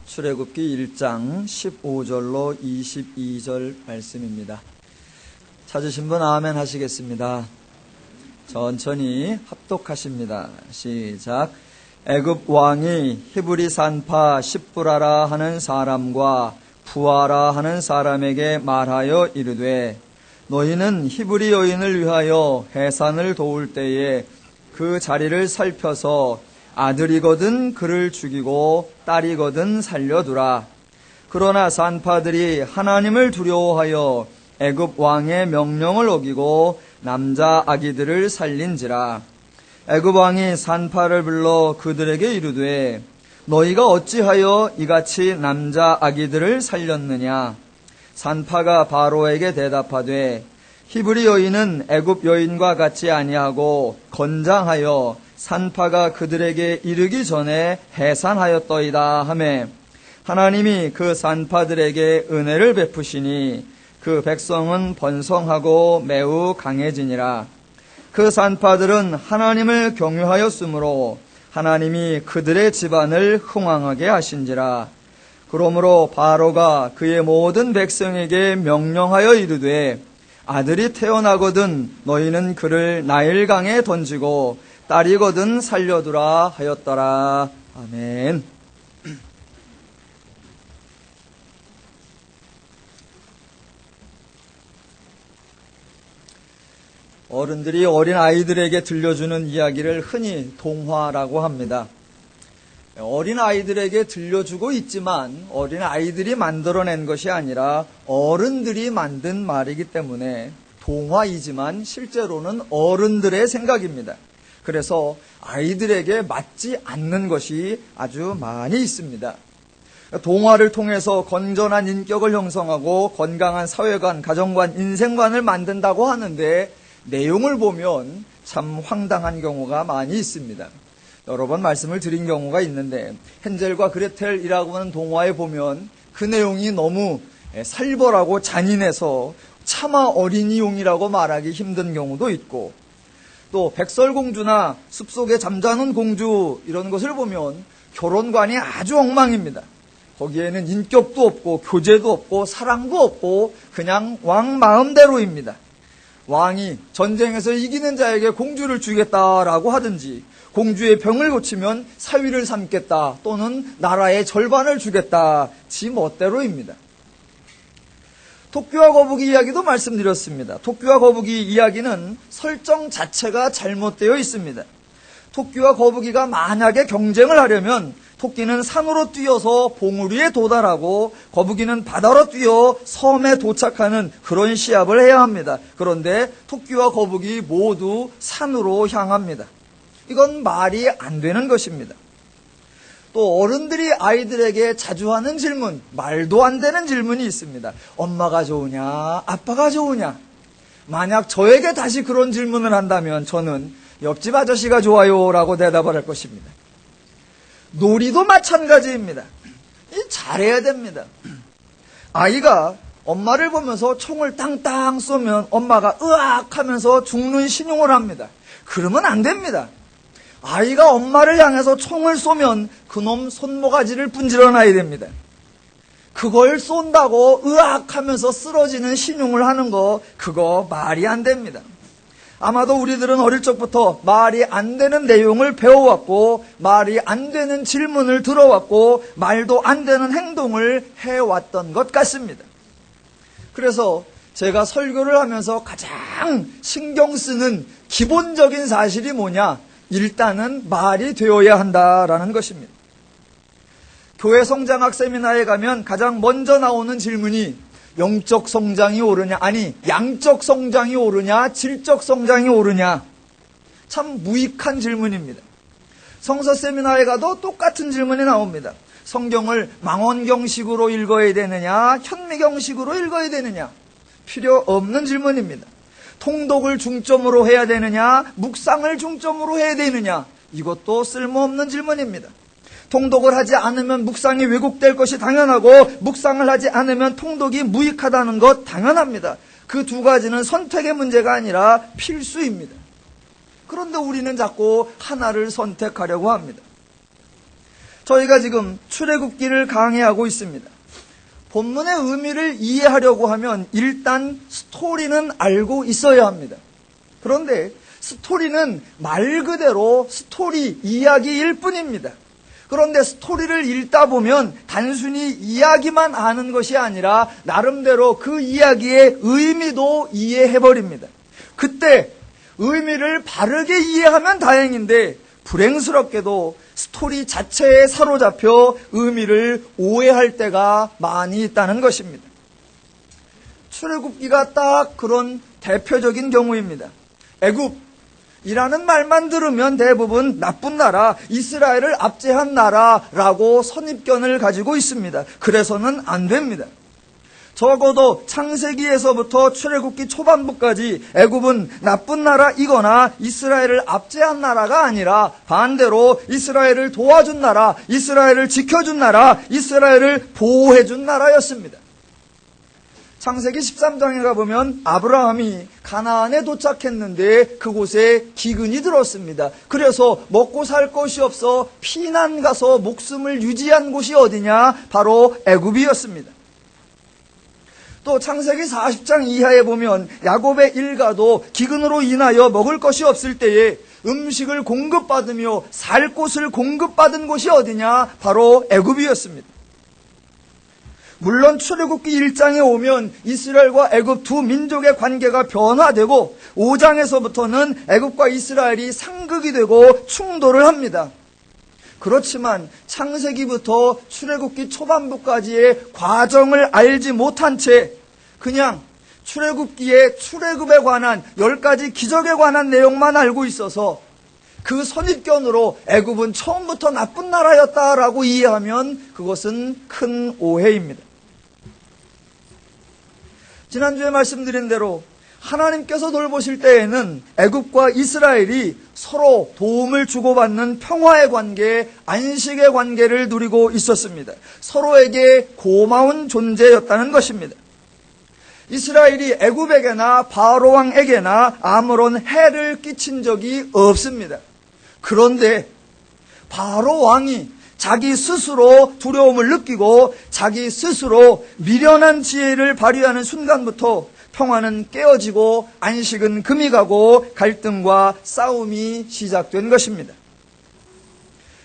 출애굽기 1장 15절로 22절 말씀입니다. 찾으신 분 아멘 하시겠습니다. 천천히 합독하십니다. 시작. 애굽 왕이 히브리 산파 십부라라 하는 사람과 푸아라 하는 사람에게 말하여 이르되, 너희는 히브리 여인을 위하여 해산을 도울 때에 그 자리를 살펴서 아들이거든 그를 죽이고 딸이거든 살려두라. 그러나 산파들이 하나님을 두려워하여 애굽 왕의 명령을 어기고 남자 아기들을 살린지라. 애굽 왕이 산파를 불러 그들에게 이르되, 너희가 어찌하여 이같이 남자 아기들을 살렸느냐? 산파가 바로에게 대답하되, 히브리 여인은 애굽 여인과 같지 아니하고 건장하여 산파가 그들에게 이르기 전에 해산하였더이다 하매, 하나님이 그 산파들에게 은혜를 베푸시니 그 백성은 번성하고 매우 강해지니라. 그 산파들은 하나님을 경유하였으므로 하나님이 그들의 집안을 흥왕하게 하신지라. 그러므로 바로가 그의 모든 백성에게 명령하여 이르되, 아들이 태어나거든 너희는 그를 나일강에 던지고 딸이거든 살려두라 하였더라. 아멘. 어른들이 어린 아이들에게 들려주는 이야기를 흔히 동화라고 합니다. 어린 아이들에게 들려주고 있지만 어린 아이들이 만들어낸 것이 아니라 어른들이 만든 말이기 때문에 동화이지만 실제로는 어른들의 생각입니다. 그래서 아이들에게 맞지 않는 것이 아주 많이 있습니다. 동화를 통해서 건전한 인격을 형성하고 건강한 사회관, 가정관, 인생관을 만든다고 하는데 내용을 보면 참 황당한 경우가 많이 있습니다. 여러 번 말씀을 드린 경우가 있는데, 헨젤과 그레텔이라고 하는 동화에 보면 그 내용이 너무 살벌하고 잔인해서 차마 어린이용이라고 말하기 힘든 경우도 있고, 또 백설공주나 숲속에 잠자는 공주 이런 것을 보면 결혼관이 아주 엉망입니다. 거기에는 인격도 없고 교제도 없고 사랑도 없고 그냥 왕 마음대로입니다. 왕이 전쟁에서 이기는 자에게 공주를 주겠다라고 하든지, 공주의 병을 고치면 사위를 삼겠다 또는 나라의 절반을 주겠다, 지 멋대로입니다. 토끼와 거북이 이야기도 말씀드렸습니다. 토끼와 거북이 이야기는 설정 자체가 잘못되어 있습니다. 토끼와 거북이가 만약에 경쟁을 하려면 토끼는 산으로 뛰어서 봉우리에 도달하고 거북이는 바다로 뛰어 섬에 도착하는 그런 시합을 해야 합니다. 그런데 토끼와 거북이 모두 산으로 향합니다. 이건 말이 안 되는 것입니다. 또 어른들이 아이들에게 자주 하는 질문, 말도 안 되는 질문이 있습니다. 엄마가 좋으냐, 아빠가 좋으냐? 만약 저에게 다시 그런 질문을 한다면 저는 옆집 아저씨가 좋아요 라고 대답을 할 것입니다. 놀이도 마찬가지입니다. 잘해야 됩니다. 아이가 엄마를 보면서 총을 땅땅 쏘면 엄마가 으악 하면서 죽는 신용을 합니다. 그러면 안 됩니다. 아이가 엄마를 향해서 총을 쏘면 그놈 손모가지를 분질러 놔야 됩니다. 그걸 쏜다고 으악 하면서 쓰러지는 신용을 하는 거, 그거 말이 안 됩니다. 아마도 우리들은 어릴 적부터 말이 안 되는 내용을 배워왔고, 말이 안 되는 질문을 들어왔고, 말도 안 되는 행동을 해왔던 것 같습니다. 그래서 제가 설교를 하면서 가장 신경 쓰는 기본적인 사실이 뭐냐? 일단은 말이 되어야 한다라는 것입니다. 교회 성장학 세미나에 가면 가장 먼저 나오는 질문이 영적 성장이 오르냐, 아니 양적 성장이 오르냐, 질적 성장이 오르냐. 참 무익한 질문입니다. 성서 세미나에 가도 똑같은 질문이 나옵니다. 성경을 망원경식으로 읽어야 되느냐, 현미경식으로 읽어야 되느냐. 필요 없는 질문입니다. 통독을 중점으로 해야 되느냐, 묵상을 중점으로 해야 되느냐. 이것도 쓸모없는 질문입니다. 통독을 하지 않으면 묵상이 왜곡될 것이 당연하고, 묵상을 하지 않으면 통독이 무익하다는 것 당연합니다. 그 두 가지는 선택의 문제가 아니라 필수입니다. 그런데 우리는 자꾸 하나를 선택하려고 합니다. 저희가 지금 출애굽기를 강의하고 있습니다. 본문의 의미를 이해하려고 하면 일단 스토리는 알고 있어야 합니다. 그런데 스토리는 말 그대로 스토리, 이야기일 뿐입니다. 그런데 스토리를 읽다 보면 단순히 이야기만 아는 것이 아니라 나름대로 그 이야기의 의미도 이해해버립니다. 그때 의미를 바르게 이해하면 다행인데 불행스럽게도 스토리 자체에 사로잡혀 의미를 오해할 때가 많이 있다는 것입니다. 출애굽기가 딱 그런 대표적인 경우입니다. 애굽이라는 말만 들으면 대부분 나쁜 나라, 이스라엘을 압제한 나라라고 선입견을 가지고 있습니다. 그래서는 안 됩니다. 적어도 창세기에서부터 출애굽기 초반부까지 애굽은 나쁜 나라이거나 이스라엘을 압제한 나라가 아니라 반대로 이스라엘을 도와준 나라, 이스라엘을 지켜준 나라, 이스라엘을 보호해준 나라였습니다. 창세기 13장에 가보면 아브라함이 가나안에 도착했는데 그곳에 기근이 들었습니다. 그래서 먹고 살 것이 없어 피난 가서 목숨을 유지한 곳이 어디냐? 바로 애굽이었습니다. 또 창세기 40장 이하에 보면 야곱의 일가도 기근으로 인하여 먹을 것이 없을 때에 음식을 공급받으며 살 곳을 공급받은 곳이 어디냐? 바로 애굽이었습니다. 물론 출애굽기 1장에 오면 이스라엘과 애굽 두 민족의 관계가 변화되고 5장에서부터는 애굽과 이스라엘이 상극이 되고 충돌을 합니다. 그렇지만 창세기부터 출애굽기 초반부까지의 과정을 알지 못한 채 그냥 출애굽기에 출애굽에 관한 10가지 기적에 관한 내용만 알고 있어서 그 선입견으로 애굽은 처음부터 나쁜 나라였다라고 이해하면 그것은 큰 오해입니다. 지난주에 말씀드린 대로 하나님께서 돌보실 때에는 애굽과 이스라엘이 서로 도움을 주고받는 평화의 관계, 안식의 관계를 누리고 있었습니다. 서로에게 고마운 존재였다는 것입니다. 이스라엘이 애굽에게나 바로 왕에게나 아무런 해를 끼친 적이 없습니다. 그런데 바로 왕이 자기 스스로 두려움을 느끼고 자기 스스로 미련한 지혜를 발휘하는 순간부터 평화는 깨어지고 안식은 금이 가고 갈등과 싸움이 시작된 것입니다.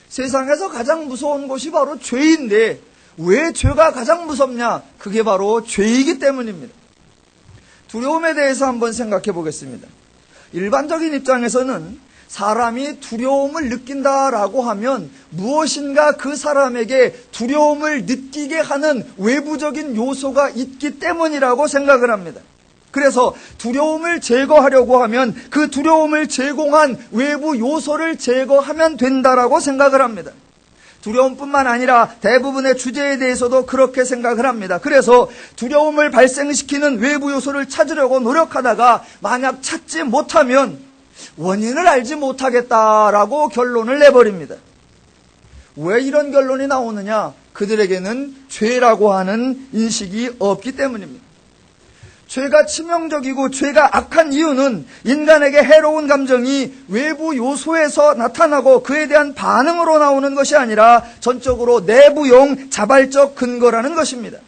세상에서 가장 무서운 것이 바로 죄인데 왜 죄가 가장 무섭냐? 그게 바로 죄이기 때문입니다. 두려움에 대해서 한번 생각해 보겠습니다. 일반적인 입장에서는 사람이 두려움을 느낀다라고 하면 무엇인가 그 사람에게 두려움을 느끼게 하는 외부적인 요소가 있기 때문이라고 생각을 합니다. 그래서 두려움을 제거하려고 하면 그 두려움을 제공한 외부 요소를 제거하면 된다라고 생각을 합니다. 두려움뿐만 아니라 대부분의 주제에 대해서도 그렇게 생각을 합니다. 그래서 두려움을 발생시키는 외부 요소를 찾으려고 노력하다가 만약 찾지 못하면 원인을 알지 못하겠다라고 결론을 내버립니다. 왜 이런 결론이 나오느냐? 그들에게는 죄라고 하는 인식이 없기 때문입니다. 죄가 치명적이고 죄가 악한 이유는 인간에게 해로운 감정이 외부 요소에서 나타나고 그에 대한 반응으로 나오는 것이 아니라 전적으로 내부용 자발적 근거라는 것입니다.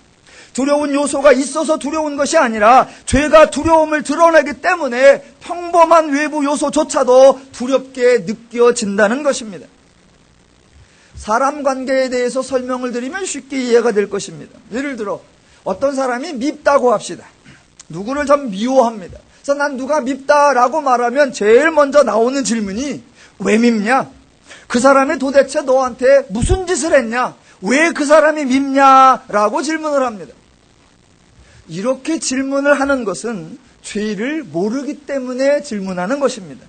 두려운 요소가 있어서 두려운 것이 아니라 죄가 두려움을 드러내기 때문에 평범한 외부 요소조차도 두렵게 느껴진다는 것입니다. 사람 관계에 대해서 설명을 드리면 쉽게 이해가 될 것입니다. 예를 들어 어떤 사람이 밉다고 합시다. 누구를 좀 미워합니다. 그래서 난 누가 밉다라고 말하면 제일 먼저 나오는 질문이 왜 밉냐? 그 사람이 도대체 너한테 무슨 짓을 했냐? 왜 그 사람이 밉냐라고 질문을 합니다. 이렇게 질문을 하는 것은 죄를 모르기 때문에 질문하는 것입니다.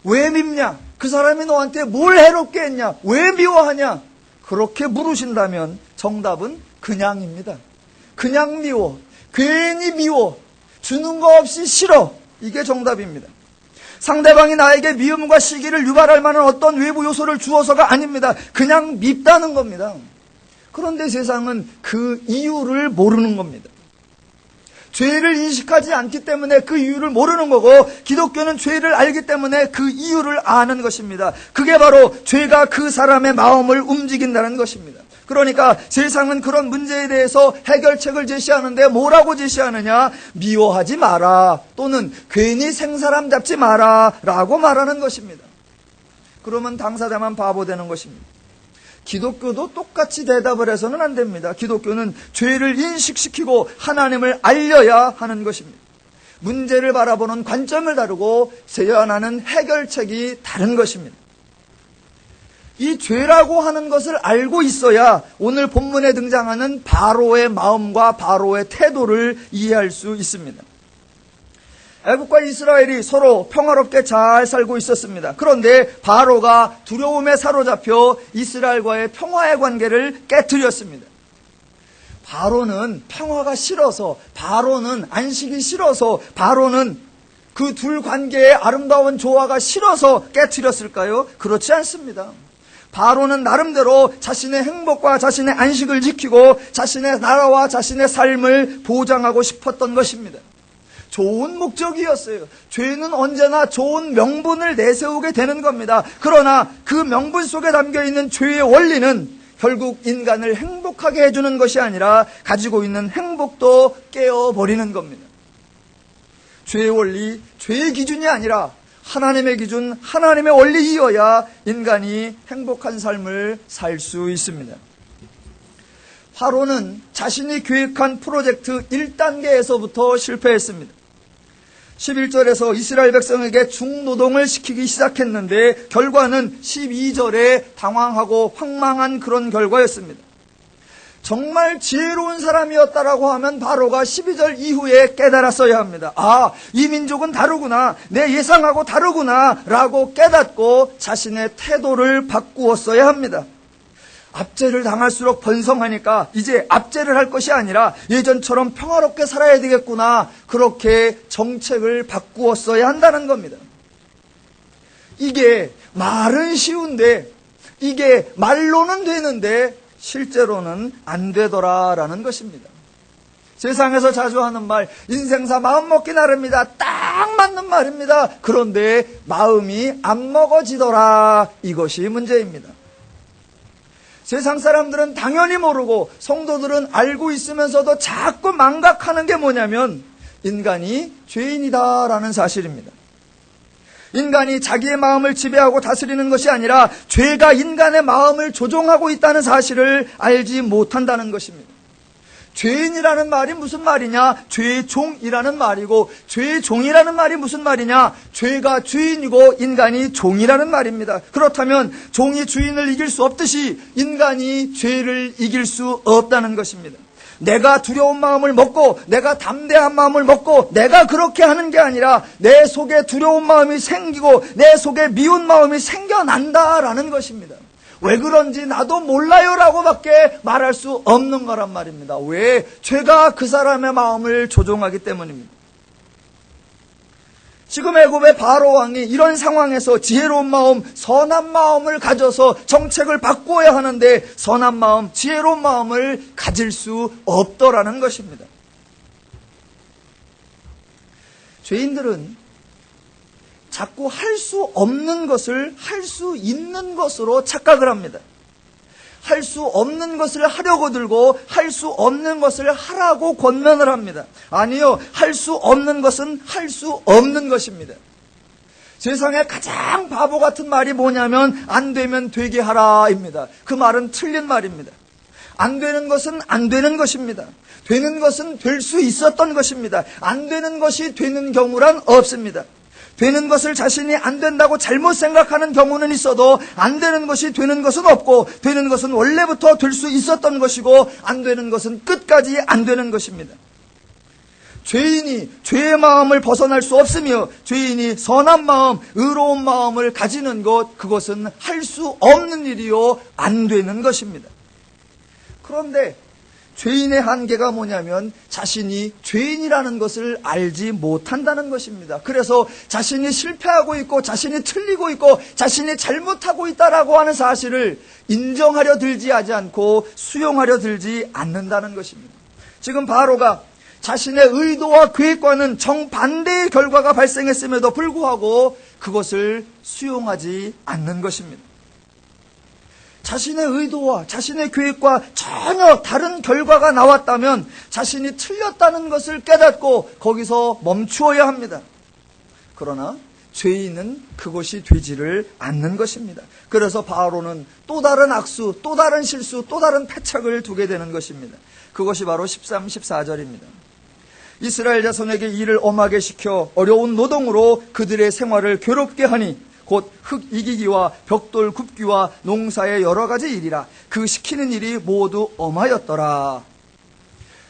왜 밉냐? 그 사람이 너한테 뭘 해롭게 했냐? 왜 미워하냐? 그렇게 물으신다면 정답은 그냥입니다. 그냥 미워. 괜히 미워. 주는 거 없이 싫어. 이게 정답입니다. 상대방이 나에게 미움과 시기를 유발할 만한 어떤 외부 요소를 주어서가 아닙니다. 그냥 밉다는 겁니다. 그런데 세상은 그 이유를 모르는 겁니다. 죄를 인식하지 않기 때문에 그 이유를 모르는 거고, 기독교는 죄를 알기 때문에 그 이유를 아는 것입니다. 그게 바로 죄가 그 사람의 마음을 움직인다는 것입니다. 그러니까 세상은 그런 문제에 대해서 해결책을 제시하는데 뭐라고 제시하느냐? 미워하지 마라, 또는 괜히 생사람 잡지 마라 라고 말하는 것입니다. 그러면 당사자만 바보 되는 것입니다. 기독교도 똑같이 대답을 해서는 안 됩니다. 기독교는 죄를 인식시키고 하나님을 알려야 하는 것입니다. 문제를 바라보는 관점을 다르고 제안하는 해결책이 다른 것입니다. 이 죄라고 하는 것을 알고 있어야 오늘 본문에 등장하는 바로의 마음과 바로의 태도를 이해할 수 있습니다. 애국과 이스라엘이 서로 평화롭게 잘 살고 있었습니다. 그런데 바로가 두려움에 사로잡혀 이스라엘과의 평화의 관계를 깨뜨렸습니다. 바로는 평화가 싫어서, 바로는 안식이 싫어서, 바로는 그 둘 관계의 아름다운 조화가 싫어서 깨뜨렸을까요? 그렇지 않습니다. 바로는 나름대로 자신의 행복과 자신의 안식을 지키고 자신의 나라와 자신의 삶을 보장하고 싶었던 것입니다. 좋은 목적이었어요. 죄는 언제나 좋은 명분을 내세우게 되는 겁니다. 그러나 그 명분 속에 담겨있는 죄의 원리는 결국 인간을 행복하게 해주는 것이 아니라 가지고 있는 행복도 깨어버리는 겁니다. 죄의 원리, 죄의 기준이 아니라 하나님의 기준, 하나님의 원리이어야 인간이 행복한 삶을 살 수 있습니다. 바로는 자신이 계획한 프로젝트 1단계에서부터 실패했습니다. 11절에서 이스라엘 백성에게 중노동을 시키기 시작했는데 결과는 12절에 당황하고 황망한 그런 결과였습니다. 정말 지혜로운 사람이었다라고 하면 바로가 12절 이후에 깨달았어야 합니다. 아, 이 민족은 다르구나, 내 예상하고 다르구나 라고 깨닫고 자신의 태도를 바꾸었어야 합니다. 압제를 당할수록 번성하니까 이제 압제를 할 것이 아니라 예전처럼 평화롭게 살아야 되겠구나, 그렇게 정책을 바꾸었어야 한다는 겁니다. 이게 말은 쉬운데, 이게 말로는 되는데 실제로는 안 되더라라는 것입니다. 세상에서 자주 하는 말, 인생사 마음 먹기 나름이다. 딱 맞는 말입니다. 그런데 마음이 안 먹어지더라. 이것이 문제입니다. 세상 사람들은 당연히 모르고 성도들은 알고 있으면서도 자꾸 망각하는 게 뭐냐면 인간이 죄인이다라는 사실입니다. 인간이 자기의 마음을 지배하고 다스리는 것이 아니라 죄가 인간의 마음을 조종하고 있다는 사실을 알지 못한다는 것입니다. 죄인이라는 말이 무슨 말이냐? 죄의 종이라는 말이고, 죄의 종이라는 말이 무슨 말이냐? 죄가 주인이고 인간이 종이라는 말입니다. 그렇다면 종이 주인을 이길 수 없듯이 인간이 죄를 이길 수 없다는 것입니다. 내가 두려운 마음을 먹고 내가 담대한 마음을 먹고 내가 그렇게 하는 게 아니라 내 속에 두려운 마음이 생기고 내 속에 미운 마음이 생겨난다라는 것입니다. 왜 그런지 나도 몰라요라고 밖에 말할 수 없는 거란 말입니다. 왜? 죄가 그 사람의 마음을 조종하기 때문입니다. 지금 애굽의 바로 왕이 이런 상황에서 지혜로운 마음, 선한 마음을 가져서 정책을 바꾸어야 하는데 선한 마음, 지혜로운 마음을 가질 수 없더라는 것입니다. 죄인들은 자꾸 할 수 없는 것을 할 수 있는 것으로 착각을 합니다. 할 수 없는 것을 하려고 들고 할 수 없는 것을 하라고 권면을 합니다. 아니요, 할 수 없는 것은 할 수 없는 것입니다. 세상에 가장 바보 같은 말이 뭐냐면 안 되면 되게 하라입니다. 그 말은 틀린 말입니다. 안 되는 것은 안 되는 것입니다. 되는 것은 될 수 있었던 것입니다. 안 되는 것이 되는 경우란 없습니다. 되는 것을 자신이 안 된다고 잘못 생각하는 경우는 있어도 안 되는 것이 되는 것은 없고, 되는 것은 원래부터 될 수 있었던 것이고 안 되는 것은 끝까지 안 되는 것입니다. 죄인이 죄의 마음을 벗어날 수 없으며 죄인이 선한 마음, 의로운 마음을 가지는 것, 그것은 할 수 없는 일이요, 안 되는 것입니다. 그런데 죄인의 한계가 뭐냐면 자신이 죄인이라는 것을 알지 못한다는 것입니다. 그래서 자신이 실패하고 있고 자신이 틀리고 있고 자신이 잘못하고 있다라고 하는 사실을 인정하려 들지 하지 않고 수용하려 들지 않는다는 것입니다. 지금 바로가 자신의 의도와 계획과는 정반대의 결과가 발생했음에도 불구하고 그것을 수용하지 않는 것입니다. 자신의 의도와 자신의 계획과 전혀 다른 결과가 나왔다면 자신이 틀렸다는 것을 깨닫고 거기서 멈추어야 합니다. 그러나 죄인은 그것이 되지를 않는 것입니다. 그래서 바로는 또 다른 악수, 또 다른 실수, 또 다른 패착을 두게 되는 것입니다. 그것이 바로 13, 14절입니다. 이스라엘 자손에게 일을 엄하게 시켜 어려운 노동으로 그들의 생활을 괴롭게 하니 곧 흙 이기기와 벽돌 굽기와 농사의 여러 가지 일이라. 그 시키는 일이 모두 엄하였더라.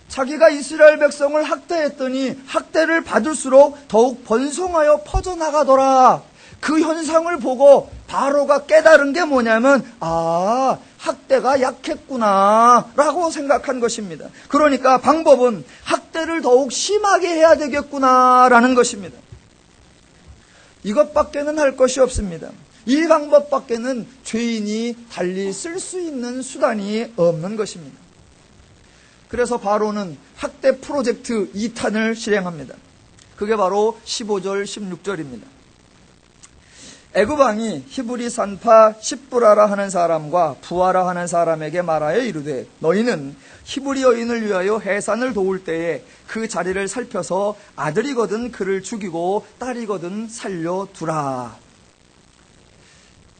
자기가 이스라엘 백성을 학대했더니 학대를 받을수록 더욱 번성하여 퍼져나가더라. 그 현상을 보고 바로가 깨달은 게 뭐냐면 학대가 약했구나 라고 생각한 것입니다. 그러니까 방법은 학대를 더욱 심하게 해야 되겠구나 라는 것입니다. 이것밖에는 할 것이 없습니다. 이 방법밖에는 죄인이 달리 쓸 수 있는 수단이 없는 것입니다. 그래서 바로는 학대 프로젝트 2탄을 실행합니다. 그게 바로 15절, 16절입니다. 애굽왕이 히브리 산파 십부라라 하는 사람과 부하라 하는 사람에게 말하여 이르되 너희는 히브리 여인을 위하여 해산을 도울 때에 그 자리를 살펴서 아들이거든 그를 죽이고 딸이거든 살려두라.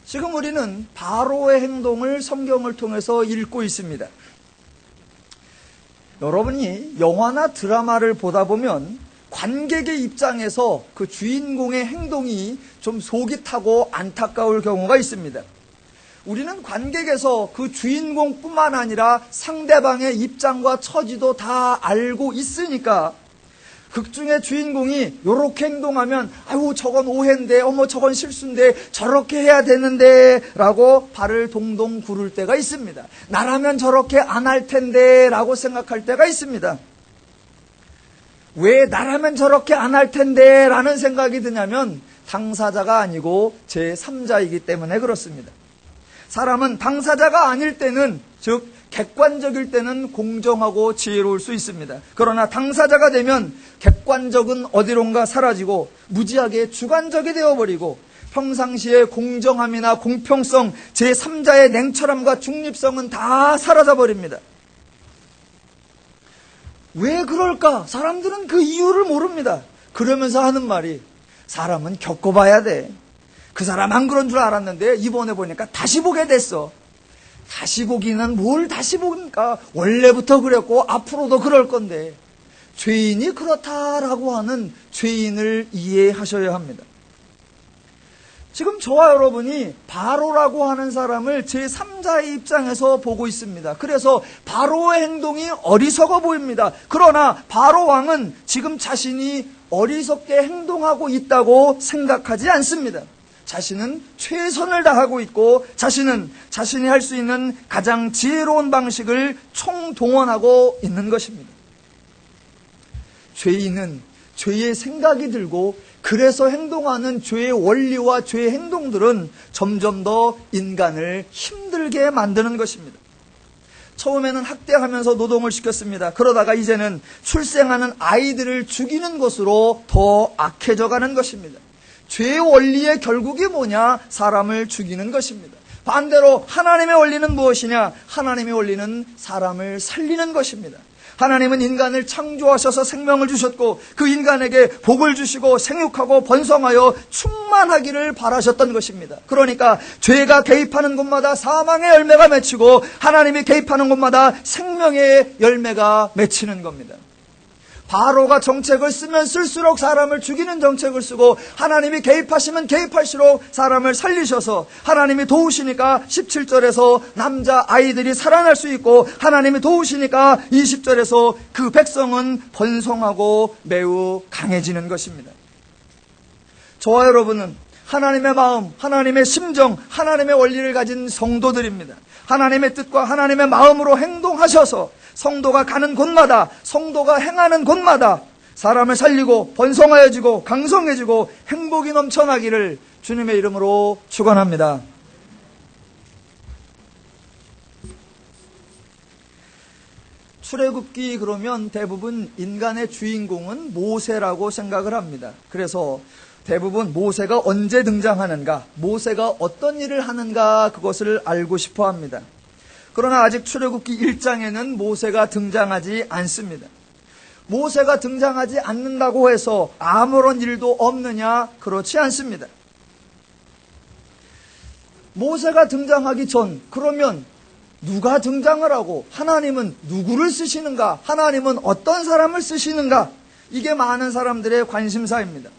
지금 우리는 바로의 행동을 성경을 통해서 읽고 있습니다. 여러분이 영화나 드라마를 보다 보면 관객의 입장에서 그 주인공의 행동이 좀 속이 타고 안타까울 경우가 있습니다. 우리는 관객에서 그 주인공뿐만 아니라 상대방의 입장과 처지도 다 알고 있으니까 극중의 주인공이 이렇게 행동하면 아유 저건 오해인데 저건 실수인데 저렇게 해야 되는데 라고 발을 동동 구를 때가 있습니다. 나라면 저렇게 안 할 텐데 라고 생각할 때가 있습니다. 왜 나라면 저렇게 안 할 텐데 라는 생각이 드냐면 당사자가 아니고 제3자이기 때문에 그렇습니다. 사람은 당사자가 아닐 때는 즉 객관적일 때는 공정하고 지혜로울 수 있습니다. 그러나 당사자가 되면 객관적은 어디론가 사라지고 무지하게 주관적이 되어버리고 평상시의 공정함이나 공평성, 제3자의 냉철함과 중립성은 다 사라져버립니다. 왜 그럴까? 사람들은 그 이유를 모릅니다. 그러면서 하는 말이 사람은 겪어봐야 돼. 그 사람 안 그런 줄 알았는데 이번에 보니까 다시 보게 됐어. 다시 보기는 뭘 다시 보니까 원래부터 그랬고 앞으로도 그럴 건데 죄인이 그렇다라고 하는 죄인을 이해하셔야 합니다. 지금 저와 여러분이 바로라고 하는 사람을 제3자의 입장에서 보고 있습니다. 그래서 바로의 행동이 어리석어 보입니다. 그러나 바로 왕은 지금 자신이 어리석게 행동하고 있다고 생각하지 않습니다. 자신은 최선을 다하고 있고 자신은 자신이 할 수 있는 가장 지혜로운 방식을 총동원하고 있는 것입니다. 죄인은 죄의 생각이 들고 그래서 행동하는 죄의 원리와 죄의 행동들은 점점 더 인간을 힘들게 만드는 것입니다. 처음에는 학대하면서 노동을 시켰습니다. 그러다가 이제는 출생하는 아이들을 죽이는 것으로 더 악해져 가는 것입니다. 죄의 원리의 결국이 뭐냐? 사람을 죽이는 것입니다. 반대로 하나님의 원리는 무엇이냐? 하나님의 원리는 사람을 살리는 것입니다. 하나님은 인간을 창조하셔서 생명을 주셨고 그 인간에게 복을 주시고 생육하고 번성하여 충만하기를 바라셨던 것입니다. 그러니까 죄가 개입하는 곳마다 사망의 열매가 맺히고 하나님이 개입하는 곳마다 생명의 열매가 맺히는 겁니다. 바로가 정책을 쓰면 쓸수록 사람을 죽이는 정책을 쓰고 하나님이 개입하시면 개입할수록 사람을 살리셔서 하나님이 도우시니까 17절에서 남자 아이들이 살아날 수 있고 하나님이 도우시니까 20절에서 그 백성은 번성하고 매우 강해지는 것입니다. 저와 여러분은 하나님의 마음, 하나님의 심정, 하나님의 원리를 가진 성도들입니다. 하나님의 뜻과 하나님의 마음으로 행동하셔서 성도가 가는 곳마다, 성도가 행하는 곳마다 사람을 살리고 번성하여지고 강성해지고 행복이 넘쳐나기를 주님의 이름으로 축원합니다. 출애굽기 그러면 대부분 인간의 주인공은 모세라고 생각을 합니다. 그래서 대부분 모세가 언제 등장하는가, 모세가 어떤 일을 하는가 그것을 알고 싶어 합니다. 그러나 아직 출애굽기 1장에는 모세가 등장하지 않습니다. 모세가 등장하지 않는다고 해서 아무런 일도 없느냐? 그렇지 않습니다. 모세가 등장하기 전, 그러면 누가 등장을 하고 하나님은 누구를 쓰시는가? 하나님은 어떤 사람을 쓰시는가? 이게 많은 사람들의 관심사입니다.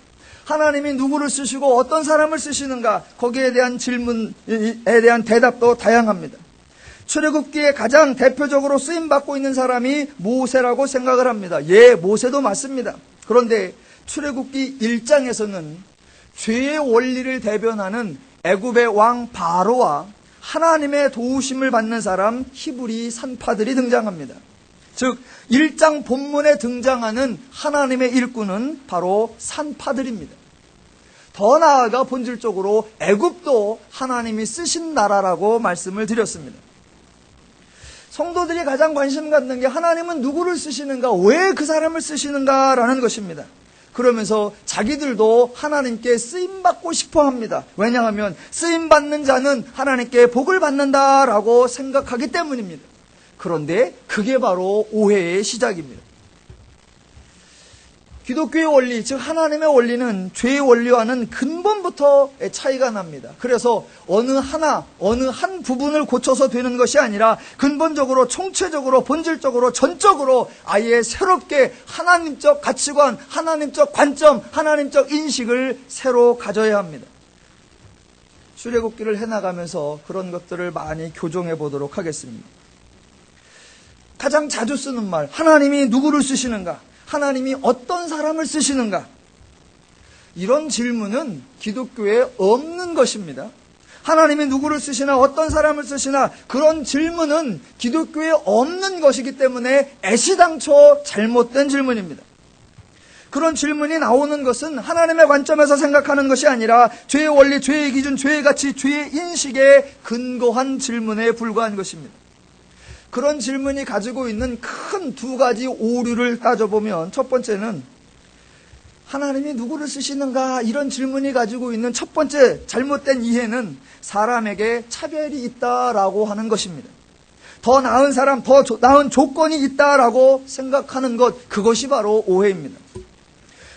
하나님이 누구를 쓰시고 어떤 사람을 쓰시는가? 거기에 대한 질문에 대한 대답도 다양합니다. 출애굽기에 가장 대표적으로 쓰임받고 있는 사람이 모세라고 생각을 합니다. 예, 모세도 맞습니다. 그런데 출애굽기 1장에서는 죄의 원리를 대변하는 애굽의 왕 바로와 하나님의 도우심을 받는 사람 히브리 산파들이 등장합니다. 즉 1장 본문에 등장하는 하나님의 일꾼은 바로 산파들입니다. 더 나아가 본질적으로 애굽도 하나님이 쓰신 나라라고 말씀을 드렸습니다. 성도들이 가장 관심 갖는 게 하나님은 누구를 쓰시는가, 왜 그 사람을 쓰시는가라는 것입니다. 그러면서 자기들도 하나님께 쓰임받고 싶어 합니다. 왜냐하면 쓰임받는 자는 하나님께 복을 받는다라고 생각하기 때문입니다. 그런데 그게 바로 오해의 시작입니다. 기독교의 원리, 즉 하나님의 원리는 죄의 원리와는 근본부터 차이가 납니다. 그래서 어느 한 부분을 고쳐서 되는 것이 아니라 근본적으로, 총체적으로, 본질적으로, 전적으로 아예 새롭게 하나님적 가치관, 하나님적 관점, 하나님적 인식을 새로 가져야 합니다. 출애굽기를 해나가면서 그런 것들을 많이 교정해 보도록 하겠습니다. 가장 자주 쓰는 말, 하나님이 누구를 쓰시는가? 하나님이 어떤 사람을 쓰시는가? 이런 질문은 기독교에 없는 것입니다. 하나님이 누구를 쓰시나 어떤 사람을 쓰시나 그런 질문은 기독교에 없는 것이기 때문에 애시당초 잘못된 질문입니다. 그런 질문이 나오는 것은 하나님의 관점에서 생각하는 것이 아니라 죄의 원리, 죄의 기준, 죄의 가치, 죄의 인식에 근거한 질문에 불과한 것입니다. 그런 질문이 가지고 있는 큰 두 가지 오류를 따져보면 첫 번째는 하나님이 누구를 쓰시는가 이런 질문이 가지고 있는 첫 번째 잘못된 이해는 사람에게 차별이 있다라고 하는 것입니다. 더 나은 사람, 더 나은 조건이 있다라고 생각하는 것, 그것이 바로 오해입니다.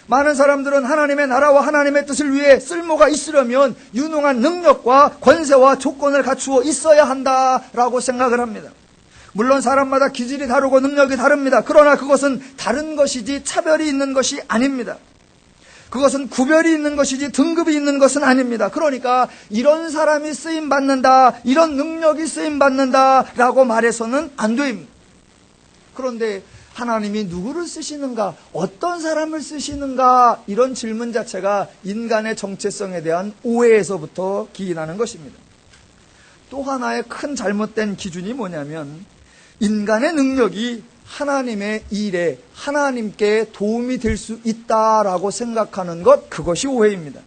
많은 사람들은 하나님의 나라와 하나님의 뜻을 위해 쓸모가 있으려면 유능한 능력과 권세와 조건을 갖추어 있어야 한다라고 생각을 합니다. 물론 사람마다 기질이 다르고 능력이 다릅니다. 그러나 그것은 다른 것이지 차별이 있는 것이 아닙니다. 그것은 구별이 있는 것이지 등급이 있는 것은 아닙니다. 그러니까 이런 사람이 쓰임받는다, 이런 능력이 쓰임받는다 라고 말해서는 안 됩니다. 그런데 하나님이 누구를 쓰시는가, 어떤 사람을 쓰시는가 이런 질문 자체가 인간의 정체성에 대한 오해에서부터 기인하는 것입니다. 또 하나의 큰 잘못된 기준이 뭐냐면 인간의 능력이 하나님의 일에 하나님께 도움이 될 수 있다라고 생각하는 것, 그것이 오해입니다.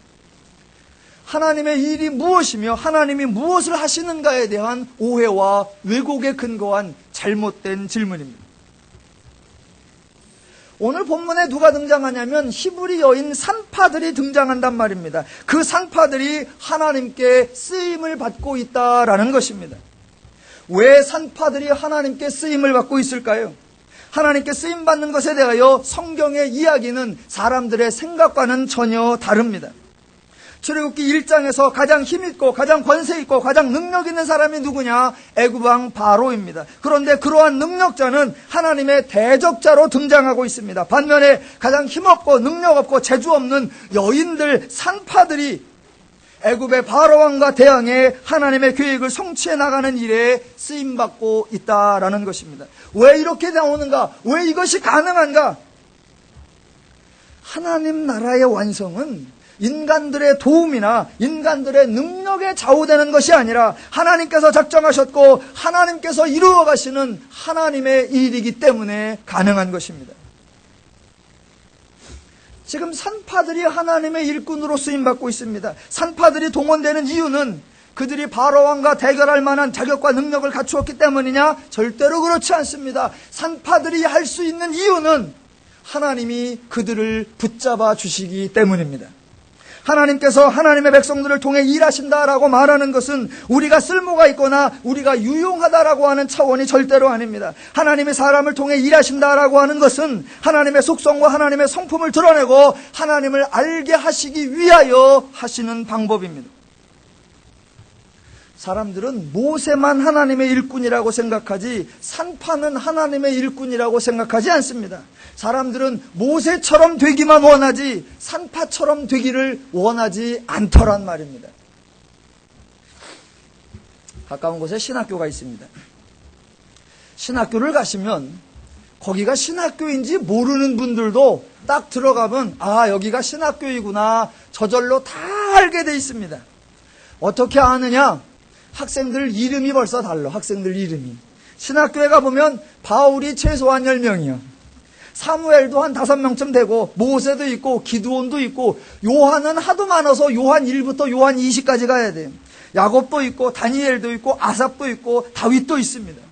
하나님의 일이 무엇이며 하나님이 무엇을 하시는가에 대한 오해와 왜곡에 근거한 잘못된 질문입니다. 오늘 본문에 누가 등장하냐면 히브리 여인 산파들이 등장한단 말입니다. 그 산파들이 하나님께 쓰임을 받고 있다라는 것입니다. 왜 산파들이 하나님께 쓰임을 받고 있을까요? 하나님께 쓰임받는 것에 대하여 성경의 이야기는 사람들의 생각과는 전혀 다릅니다. 출애굽기 1장에서 가장 힘있고 가장 권세있고 가장 능력 있는 사람이 누구냐? 애굽왕 바로입니다. 그런데 그러한 능력자는 하나님의 대적자로 등장하고 있습니다. 반면에 가장 힘없고 능력없고 재주없는 여인들, 산파들이 애굽의 바로왕과 대항해 하나님의 계획을 성취해 나가는 일에 쓰임받고 있다라는 것입니다. 왜 이렇게 나오는가? 왜 이것이 가능한가? 하나님 나라의 완성은 인간들의 도움이나 인간들의 능력에 좌우되는 것이 아니라 하나님께서 작정하셨고 하나님께서 이루어 가시는 하나님의 일이기 때문에 가능한 것입니다. 지금 산파들이 하나님의 일꾼으로 쓰임받고 있습니다. 산파들이 동원되는 이유는 그들이 바로왕과 대결할 만한 자격과 능력을 갖추었기 때문이냐? 절대로 그렇지 않습니다. 산파들이 할 수 있는 이유는 하나님이 그들을 붙잡아 주시기 때문입니다. 하나님께서 하나님의 백성들을 통해 일하신다라고 말하는 것은 우리가 쓸모가 있거나 우리가 유용하다라고 하는 차원이 절대로 아닙니다. 하나님의 사람을 통해 일하신다라고 하는 것은 하나님의 속성과 하나님의 성품을 드러내고 하나님을 알게 하시기 위하여 하시는 방법입니다. 사람들은 모세만 하나님의 일꾼이라고 생각하지 산파는 하나님의 일꾼이라고 생각하지 않습니다. 사람들은 모세처럼 되기만 원하지 산파처럼 되기를 원하지 않더란 말입니다. 가까운 곳에 신학교가 있습니다. 신학교를 가시면 거기가 신학교인지 모르는 분들도 딱 들어가면 아, 여기가 신학교이구나 저절로 다 알게 돼 있습니다. 어떻게 아느냐? 학생들 이름이 벌써 달라. 학생들 이름이. 신학교에 가보면 바울이 최소한 10명이야. 사무엘도 한 5명쯤 되고 모세도 있고 기드온도 있고 요한은 하도 많아서 요한 1부터 요한 20까지 가야 돼요. 야곱도 있고 다니엘도 있고 아삽도 있고 다윗도 있습니다.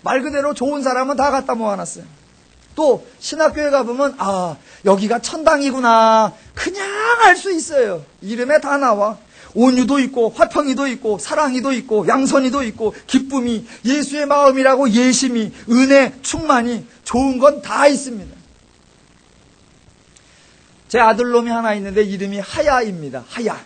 말 그대로 좋은 사람은 다 갖다 모아놨어요. 또 신학교에 가보면 아, 여기가 천당이구나 그냥 알 수 있어요. 이름에 다 나와. 온유도 있고 화평이도 있고 사랑이도 있고 양선이도 있고 기쁨이 예수의 마음이라고 예심이 은혜 충만이 좋은 건 다 있습니다. 제 아들놈이 하나 있는데 이름이 하야입니다. 하야.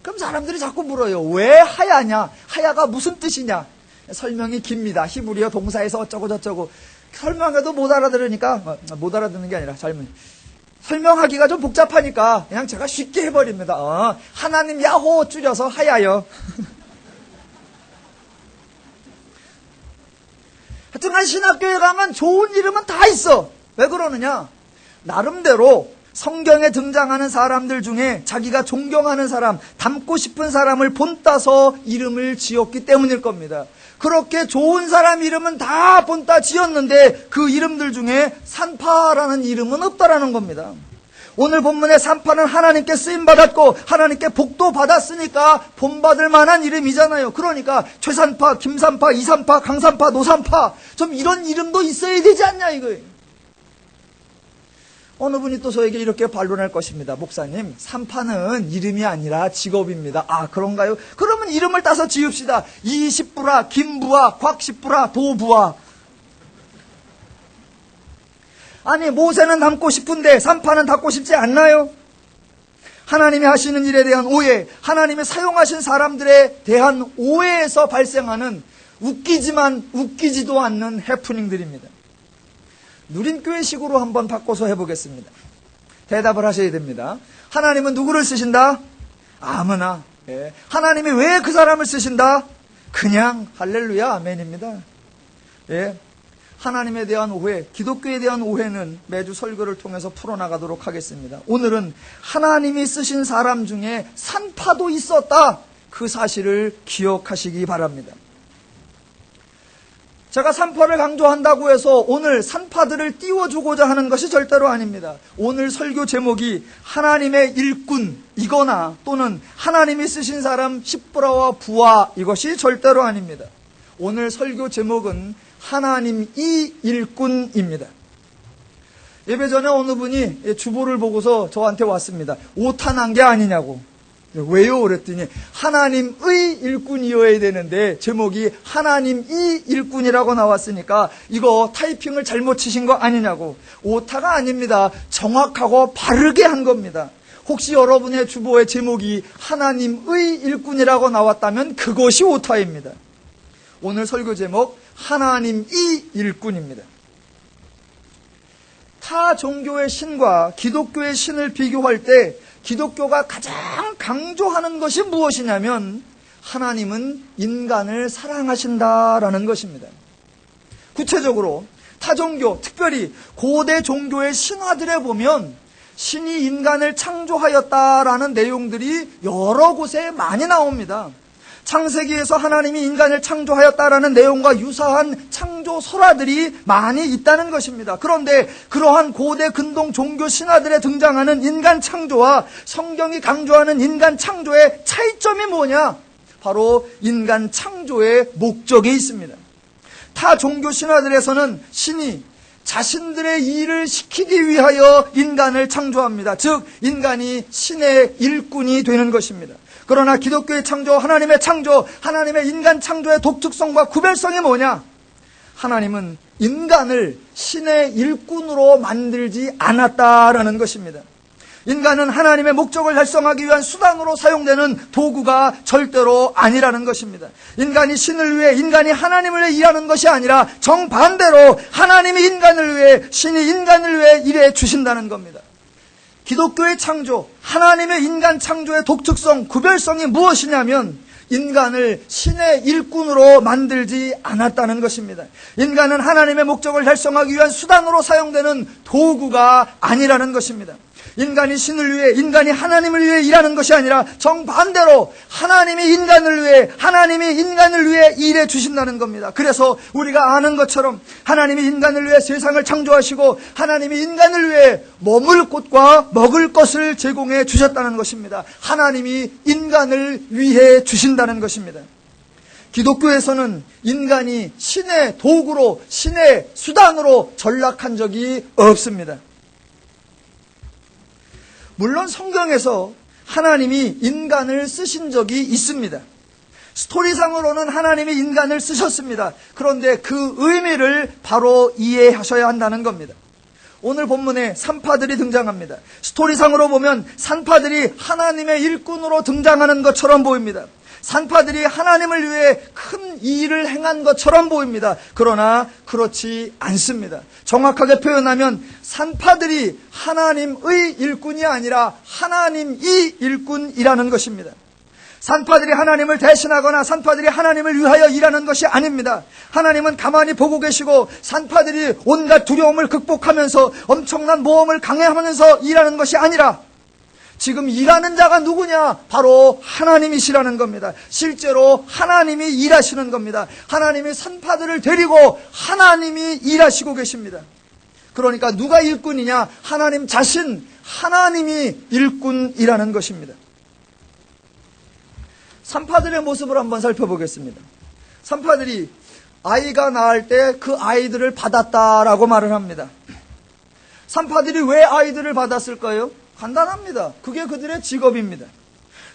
그럼 사람들이 자꾸 물어요. 왜 하야냐? 하야가 무슨 뜻이냐? 설명이 깁니다. 히브리어 동사에서 어쩌고 저쩌고 설명해도 못 알아들으니까 못 알아듣는 게 아니라 잘못 설명하기가 좀 복잡하니까 그냥 제가 쉽게 해버립니다. 하나님 야호 줄여서 하야요. 하여튼간 신학교에 가면 좋은 이름은 다 있어. 왜 그러느냐? 나름대로 성경에 등장하는 사람들 중에 자기가 존경하는 사람, 닮고 싶은 사람을 본따서 이름을 지었기 때문일 겁니다. 그렇게 좋은 사람 이름은 다 본따 지었는데 그 이름들 중에 산파라는 이름은 없다라는 겁니다. 오늘 본문의 산파는 하나님께 쓰임받았고 하나님께 복도 받았으니까 본받을 만한 이름이잖아요. 그러니까 최산파, 김산파, 이산파, 강산파, 노산파 좀 이런 이름도 있어야 되지 않냐 이거예요. 어느 분이 또 저에게 이렇게 반론할 것입니다. 목사님, 산파는 이름이 아니라 직업입니다. 아, 그런가요? 그러면 이름을 따서 지읍시다. 이십부라, 김부아, 곽십부라, 도부아. 아니, 모세는 닮고 싶은데 산파는 닮고 싶지 않나요? 하나님이 하시는 일에 대한 오해, 하나님이 사용하신 사람들에 대한 오해에서 발생하는 웃기지만 웃기지도 않는 해프닝들입니다. 누린교회식으로 한번 바꿔서 해보겠습니다. 대답을 하셔야 됩니다. 하나님은 누구를 쓰신다? 아무나. 예. 하나님이 왜 그 사람을 쓰신다? 그냥 할렐루야 아멘입니다. 예. 하나님에 대한 오해, 기독교에 대한 오해는 매주 설교를 통해서 풀어나가도록 하겠습니다. 오늘은 하나님이 쓰신 사람 중에 산파도 있었다. 그 사실을 기억하시기 바랍니다. 제가 산파를 강조한다고 해서 오늘 산파들을 띄워주고자 하는 것이 절대로 아닙니다. 오늘 설교 제목이 하나님의 일꾼이거나 또는 하나님이 쓰신 사람 십부라와 부하 이것이 절대로 아닙니다. 오늘 설교 제목은 하나님 이 일꾼입니다. 예배 전에 어느 분이 주보를 보고서 저한테 왔습니다. 오타난 게 아니냐고. 왜요? 그랬더니 하나님의 일꾼이어야 되는데 제목이 하나님 이 일꾼이라고 나왔으니까 이거 타이핑을 잘못 치신 거 아니냐고. 오타가 아닙니다. 정확하고 바르게 한 겁니다. 혹시 여러분의 주보의 제목이 하나님의 일꾼이라고 나왔다면 그것이 오타입니다. 오늘 설교 제목 하나님 이 일꾼입니다. 타 종교의 신과 기독교의 신을 비교할 때 기독교가 가장 강조하는 것이 무엇이냐면 하나님은 인간을 사랑하신다라는 것입니다. 구체적으로 타종교, 특별히 고대 종교의 신화들에 보면 신이 인간을 창조하였다라는 내용들이 여러 곳에 많이 나옵니다. 창세기에서 하나님이 인간을 창조하였다라는 내용과 유사한 창조 설화들이 많이 있다는 것입니다. 그런데 그러한 고대 근동 종교 신화들에 등장하는 인간 창조와 성경이 강조하는 인간 창조의 차이점이 뭐냐? 바로 인간 창조의 목적에 있습니다. 타 종교 신화들에서는 신이 자신들의 일을 시키기 위하여 인간을 창조합니다. 즉 인간이 신의 일꾼이 되는 것입니다. 그러나 기독교의 창조, 하나님의 창조, 하나님의 인간 창조의 독특성과 구별성이 뭐냐? 하나님은 인간을 신의 일꾼으로 만들지 않았다라는 것입니다. 인간은 하나님의 목적을 달성하기 위한 수단으로 사용되는 도구가 절대로 아니라는 것입니다. 인간이 신을 위해, 인간이 하나님을 위해 일하는 것이 아니라 정반대로 하나님이 인간을 위해, 신이 인간을 위해 일해 주신다는 겁니다. 기독교의 창조, 하나님의 인간 창조의 독특성, 구별성이 무엇이냐면 인간을 신의 일꾼으로 만들지 않았다는 것입니다. 인간은 하나님의 목적을 달성하기 위한 수단으로 사용되는 도구가 아니라는 것입니다. 인간이 신을 위해, 인간이 하나님을 위해 일하는 것이 아니라 정반대로 하나님이 인간을 위해, 하나님이 인간을 위해 일해 주신다는 겁니다. 그래서 우리가 아는 것처럼 하나님이 인간을 위해 세상을 창조하시고 하나님이 인간을 위해 머물 곳과 먹을 것을 제공해 주셨다는 것입니다. 하나님이 인간을 위해 주신다는 것입니다. 기독교에서는 인간이 신의 도구로, 신의 수단으로 전락한 적이 없습니다. 물론 성경에서 하나님이 인간을 쓰신 적이 있습니다. 스토리상으로는 하나님이 인간을 쓰셨습니다. 그런데 그 의미를 바로 이해하셔야 한다는 겁니다. 오늘 본문에 산파들이 등장합니다. 스토리상으로 보면 산파들이 하나님의 일꾼으로 등장하는 것처럼 보입니다. 산파들이 하나님을 위해 큰 일을 행한 것처럼 보입니다. 그러나 그렇지 않습니다. 정확하게 표현하면 산파들이 하나님의 일꾼이 아니라 하나님이 일꾼이라는 것입니다. 산파들이 하나님을 대신하거나 산파들이 하나님을 위하여 일하는 것이 아닙니다. 하나님은 가만히 보고 계시고 산파들이 온갖 두려움을 극복하면서 엄청난 모험을 강행하면서 일하는 것이 아니라 지금 일하는 자가 누구냐? 바로 하나님이시라는 겁니다. 실제로 하나님이 일하시는 겁니다. 하나님이 산파들을 데리고 하나님이 일하시고 계십니다. 그러니까 누가 일꾼이냐? 하나님 자신, 하나님이 일꾼이라는 것입니다. 산파들의 모습을 한번 살펴보겠습니다. 산파들이 아이가 낳을 때 그 아이들을 받았다라고 말을 합니다. 산파들이 왜 아이들을 받았을까요? 간단합니다. 그게 그들의 직업입니다.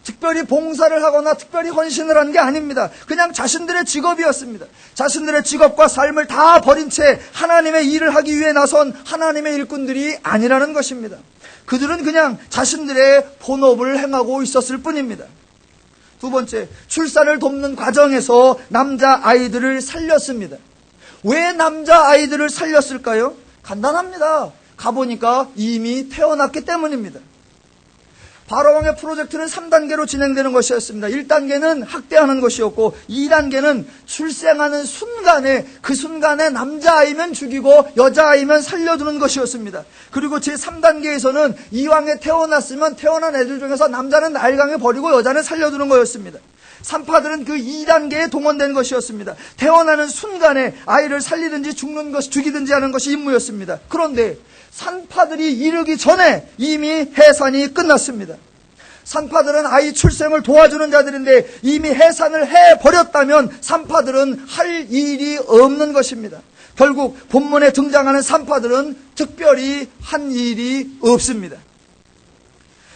특별히 봉사를 하거나 특별히 헌신을 한 게 아닙니다. 그냥 자신들의 직업이었습니다. 자신들의 직업과 삶을 다 버린 채 하나님의 일을 하기 위해 나선 하나님의 일꾼들이 아니라는 것입니다. 그들은 그냥 자신들의 본업을 행하고 있었을 뿐입니다. 두 번째, 출산을 돕는 과정에서 남자아이들을 살렸습니다. 왜 남자아이들을 살렸을까요? 간단합니다. 가보니까 이미 태어났기 때문입니다. 바로왕의 프로젝트는 3단계로 진행되는 것이었습니다. 1단계는 학대하는 것이었고 2단계는 출생하는 순간에, 그 순간에 남자아이면 죽이고 여자아이면 살려두는 것이었습니다. 그리고 제3단계에서는 이왕에 태어났으면 태어난 애들 중에서 남자는 날강에 버리고 여자는 살려두는 거였습니다. 산파들은 그 2단계에 동원된 것이었습니다. 태어나는 순간에 아이를 살리든지 죽는 것, 죽이든지 하는 것이 임무였습니다. 그런데 산파들이 이르기 전에 이미 해산이 끝났습니다. 산파들은 아이 출생을 도와주는 자들인데 이미 해산을 해버렸다면 산파들은 할 일이 없는 것입니다. 결국 본문에 등장하는 산파들은 특별히 한 일이 없습니다.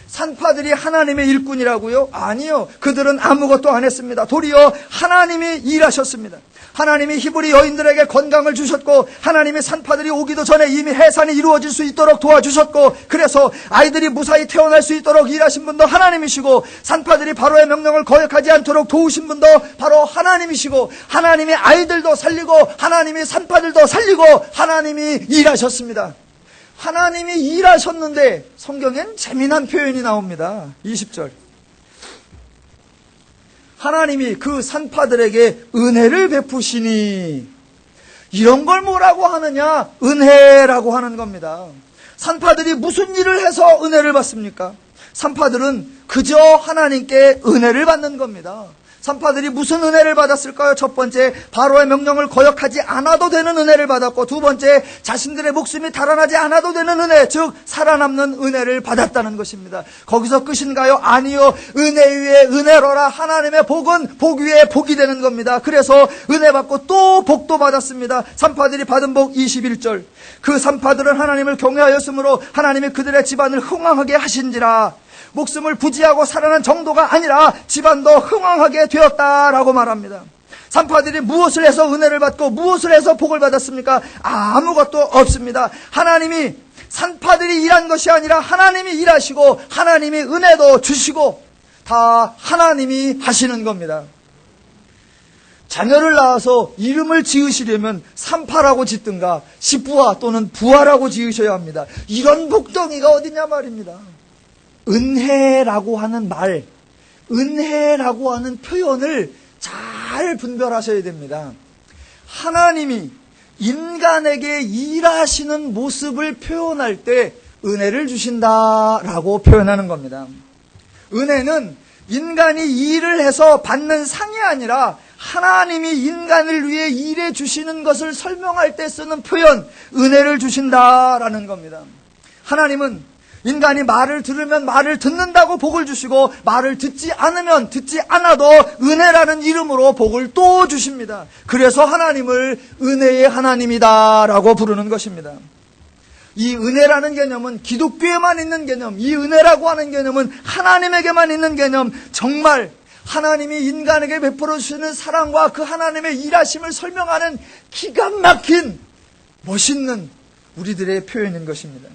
산파들이 하나님의 일꾼이라고요? 아니요. 그들은 아무것도 안 했습니다. 도리어 하나님이 일하셨습니다. 하나님이 히브리 여인들에게 건강을 주셨고 하나님이 산파들이 오기도 전에 이미 해산이 이루어질 수 있도록 도와주셨고 그래서 아이들이 무사히 태어날 수 있도록 일하신 분도 하나님이시고 산파들이 바로의 명령을 거역하지 않도록 도우신 분도 바로 하나님이시고 하나님이 아이들도 살리고 하나님이 산파들도 살리고 하나님이 일하셨습니다. 하나님이 일하셨는데 성경엔 재미난 표현이 나옵니다. 20절. 하나님이 그 산파들에게 은혜를 베푸시니, 이런 걸 뭐라고 하느냐? 은혜라고 하는 겁니다. 산파들이 무슨 일을 해서 은혜를 받습니까? 산파들은 그저 하나님께 은혜를 받는 겁니다. 산파들이 무슨 은혜를 받았을까요? 첫 번째, 바로의 명령을 거역하지 않아도 되는 은혜를 받았고, 두 번째, 자신들의 목숨이 달아나지 않아도 되는 은혜, 즉 살아남는 은혜를 받았다는 것입니다. 거기서 끝인가요? 아니요. 은혜 위에 은혜로라. 하나님의 복은 복 위에 복이 되는 겁니다. 그래서 은혜 받고 또 복도 받았습니다. 산파들이 받은 복 21절. 그 산파들은 하나님을 경외하였으므로 하나님이 그들의 집안을 흥왕하게 하신지라. 목숨을 부지하고 살아난 정도가 아니라 집안도 흥왕하게 되었다라고 말합니다. 산파들이 무엇을 해서 은혜를 받고 무엇을 해서 복을 받았습니까? 아무것도 없습니다. 하나님이 산파들이 일한 것이 아니라 하나님이 일하시고 하나님이 은혜도 주시고 다 하나님이 하시는 겁니다. 자녀를 낳아서 이름을 지으시려면 산파라고 짓든가 시부아 또는 부아라고 지으셔야 합니다. 이런 복덩이가 어디냐 말입니다. 은혜라고 하는 말, 은혜라고 하는 표현을 잘 분별하셔야 됩니다. 하나님이 인간에게 일하시는 모습을 표현할 때 은혜를 주신다라고 표현하는 겁니다. 은혜는 인간이 일을 해서 받는 상이 아니라 하나님이 인간을 위해 일해 주시는 것을 설명할 때 쓰는 표현, 은혜를 주신다라는 겁니다. 하나님은 인간이 말을 들으면 말을 듣는다고 복을 주시고 말을 듣지 않으면 듣지 않아도 은혜라는 이름으로 복을 또 주십니다. 그래서 하나님을 은혜의 하나님이다라고 부르는 것입니다. 이 은혜라는 개념은 기독교에만 있는 개념, 이 은혜라고 하는 개념은 하나님에게만 있는 개념, 정말 하나님이 인간에게 베풀어 주시는 사랑과 그 하나님의 일하심을 설명하는 기가 막힌 멋있는 우리들의 표현인 것입니다.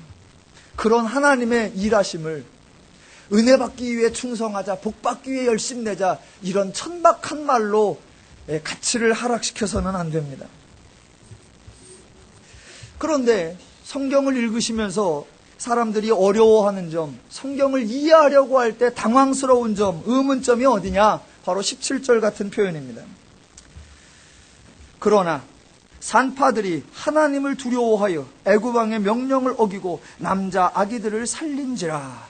그런 하나님의 일하심을 은혜 받기 위해 충성하자, 복 받기 위해 열심내자, 이런 천박한 말로 가치를 하락시켜서는 안 됩니다. 그런데 성경을 읽으시면서 사람들이 어려워하는 점, 성경을 이해하려고 할 때 당황스러운 점, 의문점이 어디냐? 바로 17절 같은 표현입니다. 그러나 산파들이 하나님을 두려워하여 애굽왕의 명령을 어기고 남자 아기들을 살린지라.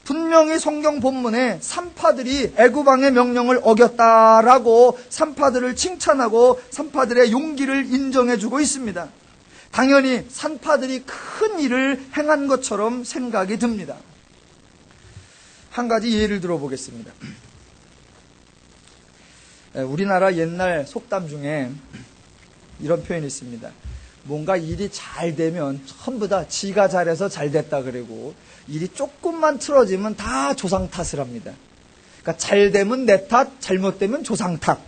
분명히 성경 본문에 산파들이 애굽왕의 명령을 어겼다라고 산파들을 칭찬하고 산파들의 용기를 인정해주고 있습니다. 당연히 산파들이 큰 일을 행한 것처럼 생각이 듭니다. 한 가지 예를 들어보겠습니다. 우리나라 옛날 속담 중에 이런 표현이 있습니다. 뭔가 일이 잘 되면 전부 다 지가 잘해서 잘 됐다 그러고 일이 조금만 틀어지면 다 조상 탓을 합니다. 그러니까 잘 되면 내 탓, 잘못되면 조상 탓.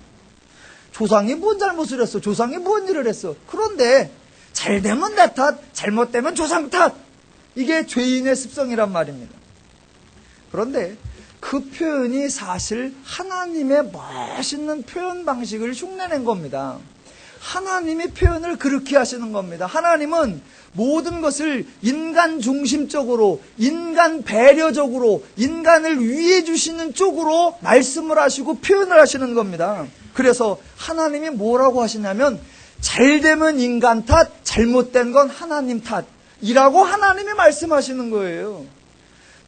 조상이 뭔 잘못을 했어? 조상이 뭔 일을 했어? 그런데 잘 되면 내 탓, 잘못되면 조상 탓. 이게 죄인의 습성이란 말입니다. 그런데 그 표현이 사실 하나님의 멋있는 표현 방식을 흉내낸 겁니다. 하나님이 표현을 그렇게 하시는 겁니다. 하나님은 모든 것을 인간 중심적으로, 인간 배려적으로, 인간을 위해 주시는 쪽으로 말씀을 하시고 표현을 하시는 겁니다. 그래서 하나님이 뭐라고 하시냐면 잘 되면 인간 탓, 잘못된 건 하나님 탓이라고 하나님이 말씀하시는 거예요.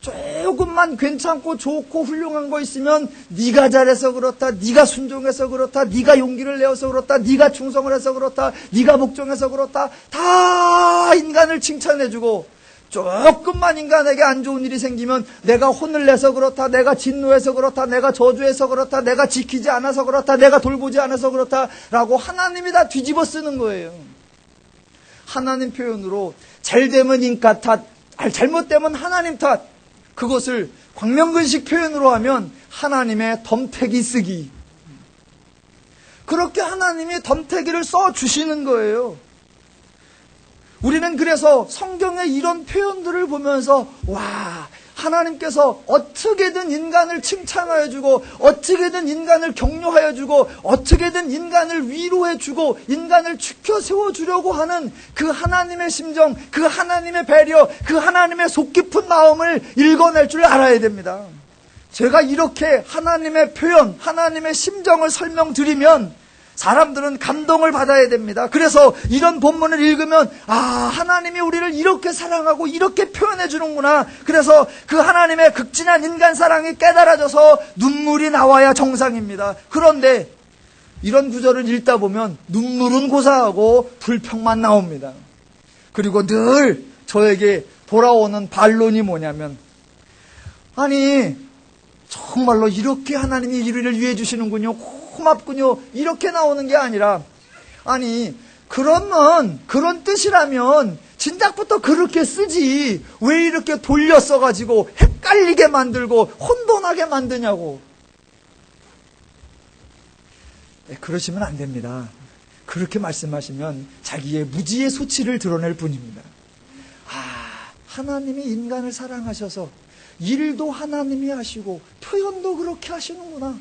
조금만 괜찮고 좋고 훌륭한 거 있으면 네가 잘해서 그렇다, 네가 순종해서 그렇다, 네가 용기를 내어서 그렇다, 네가 충성을 해서 그렇다, 네가 복종해서 그렇다, 다 인간을 칭찬해주고, 조금만 인간에게 안 좋은 일이 생기면 내가 혼을 내서 그렇다, 내가 진노해서 그렇다, 내가 저주해서 그렇다, 내가 지키지 않아서 그렇다, 내가 돌보지 않아서 그렇다 라고 하나님이 다 뒤집어 쓰는 거예요. 하나님 표현으로 잘 되면 인간 탓, 잘못되면 하나님 탓, 그것을 광명근식 표현으로 하면 하나님의 덤태기 쓰기. 그렇게 하나님이 덤태기를 써주시는 거예요. 우리는 그래서 성경의 이런 표현들을 보면서 와, 하나님께서 어떻게든 인간을 칭찬하여 주고 어떻게든 인간을 격려하여 주고 어떻게든 인간을 위로해 주고 인간을 지켜 세워 주려고 하는 그 하나님의 심정, 그 하나님의 배려, 그 하나님의 속 깊은 마음을 읽어낼 줄 알아야 됩니다. 제가 이렇게 하나님의 표현, 하나님의 심정을 설명드리면 사람들은 감동을 받아야 됩니다. 그래서 이런 본문을 읽으면 하나님이 우리를 이렇게 사랑하고 이렇게 표현해 주는구나. 그래서 그 하나님의 극진한 인간 사랑이 깨달아져서 눈물이 나와야 정상입니다. 그런데 이런 구절을 읽다 보면 눈물은 고사하고 불평만 나옵니다. 그리고 늘 저에게 돌아오는 반론이 뭐냐면, 아니 정말로 이렇게 하나님이 우리를 위해 주시는군요, 고맙군요, 이렇게 나오는 게 아니라, 아니 그러면 그런 뜻이라면 진작부터 그렇게 쓰지 왜 이렇게 돌려 써가지고 헷갈리게 만들고 혼돈하게 만드냐고. 그러시면 안 됩니다. 그렇게 말씀하시면 자기의 무지의 소치를 드러낼 뿐입니다. 하나님이 인간을 사랑하셔서 일도 하나님이 하시고 표현도 그렇게 하시는구나.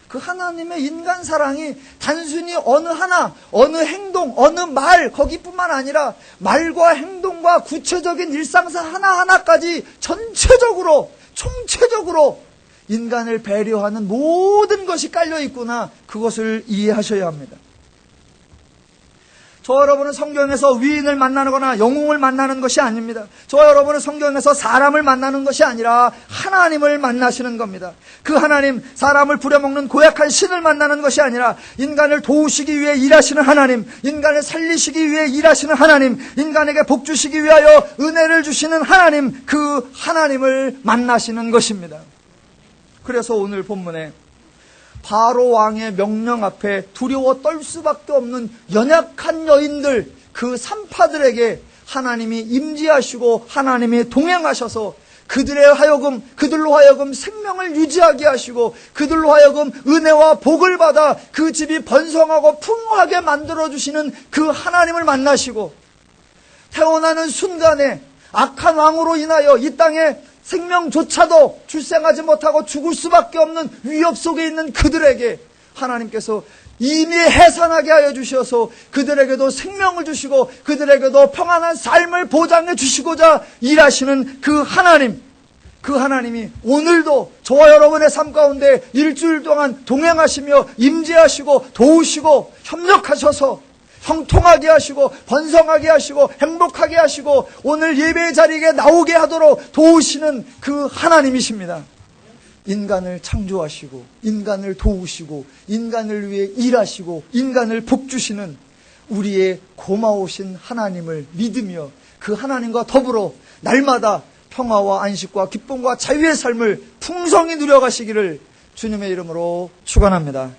그 하나님의 인간 사랑이 단순히 어느 하나, 어느 행동, 어느 말, 거기뿐만 아니라 말과 행동과 구체적인 일상사 하나하나까지 전체적으로, 총체적으로 인간을 배려하는 모든 것이 깔려 있구나. 그것을 이해하셔야 합니다. 저와 여러분은 성경에서 위인을 만나거나 영웅을 만나는 것이 아닙니다. 저와 여러분은 성경에서 사람을 만나는 것이 아니라 하나님을 만나시는 겁니다. 그 하나님, 사람을 부려먹는 고약한 신을 만나는 것이 아니라 인간을 도우시기 위해 일하시는 하나님, 인간을 살리시기 위해 일하시는 하나님, 인간에게 복 주시기 위하여 은혜를 주시는 하나님, 그 하나님을 만나시는 것입니다. 그래서 오늘 본문에 바로 왕의 명령 앞에 두려워 떨 수밖에 없는 연약한 여인들, 그 산파들에게 하나님이 임재하시고 하나님이 동행하셔서 그들로 하여금 생명을 유지하게 하시고 그들로 하여금 은혜와 복을 받아 그 집이 번성하고 풍성하게 만들어주시는 그 하나님을 만나시고, 태어나는 순간에 악한 왕으로 인하여 이 땅에 생명조차도 출생하지 못하고 죽을 수밖에 없는 위협 속에 있는 그들에게 하나님께서 이미 해산하게 하여 주셔서 그들에게도 생명을 주시고 그들에게도 평안한 삶을 보장해 주시고자 일하시는 그 하나님, 그 하나님이 오늘도 저와 여러분의 삶 가운데 일주일 동안 동행하시며 임재하시고 도우시고 협력하셔서 형통하게 하시고 번성하게 하시고 행복하게 하시고 오늘 예배의 자리에 나오게 하도록 도우시는 그 하나님이십니다. 인간을 창조하시고 인간을 도우시고 인간을 위해 일하시고 인간을 복주시는 우리의 고마우신 하나님을 믿으며 그 하나님과 더불어 날마다 평화와 안식과 기쁨과 자유의 삶을 풍성히 누려가시기를 주님의 이름으로 축원합니다.